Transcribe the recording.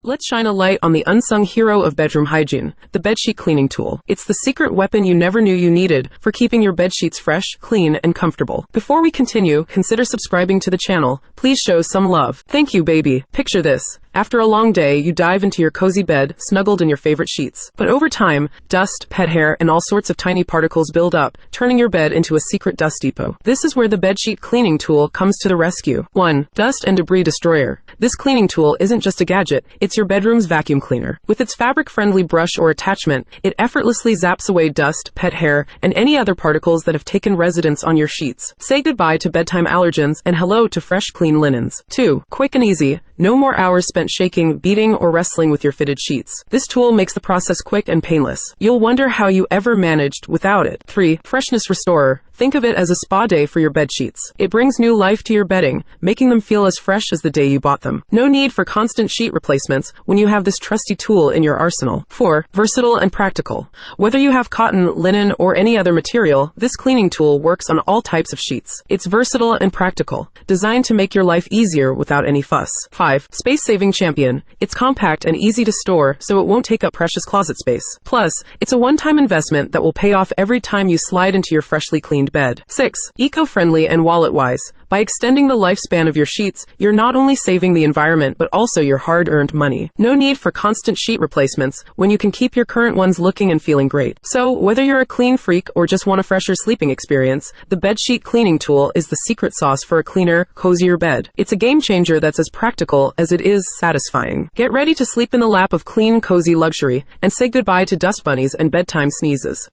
Let's shine a light on the unsung hero of bedroom hygiene, the bedsheet cleaning tool. It's the secret weapon you never knew you needed for keeping your bedsheets fresh, clean, and comfortable. Before we continue, consider subscribing to the channel. Please show some love. Thank you, baby. Picture this. After a long day, you dive into your cozy bed, snuggled in your favorite sheets. But over time, dust, pet hair, and all sorts of tiny particles build up, turning your bed into a secret dust depot. This is where the bedsheet cleaning tool comes to the rescue. 1. Dust and Debris Destroyer. This cleaning tool isn't just a gadget, it's your bedroom's vacuum cleaner. With its fabric-friendly brush or attachment, it effortlessly zaps away dust, pet hair, and any other particles that have taken residence on your sheets. Say goodbye to bedtime allergens and hello to fresh, clean linens. 2. Quick and easy. No more hours spent shaking, beating, or wrestling with your fitted sheets. This tool makes the process quick and painless. You'll wonder how you ever managed without it. 3. Freshness Restorer. Think of it as a spa day for your bed sheets. It brings new life to your bedding, making them feel as fresh as the day you bought them. No need for constant sheet replacements when you have this trusty tool in your arsenal. 4. Versatile and practical. Whether you have cotton, linen, or any other material, this cleaning tool works on all types of sheets. It's versatile and practical, designed to make your life easier without any fuss. 5. Space-saving champion. It's compact and easy to store, so it won't take up precious closet space. Plus, it's a one-time investment that will pay off every time you slide into your freshly cleaned bed. 6. Eco-friendly and wallet-wise. By extending the lifespan of your sheets, you're not only saving the environment but also your hard-earned money. No need for constant sheet replacements when you can keep your current ones looking and feeling great. So, whether you're a clean freak or just want a fresher sleeping experience, the bedsheet cleaning tool is the secret sauce for a cleaner, cozier bed. It's a game changer that's as practical as it is satisfying. Get ready to sleep in the lap of clean, cozy luxury and say goodbye to dust bunnies and bedtime sneezes.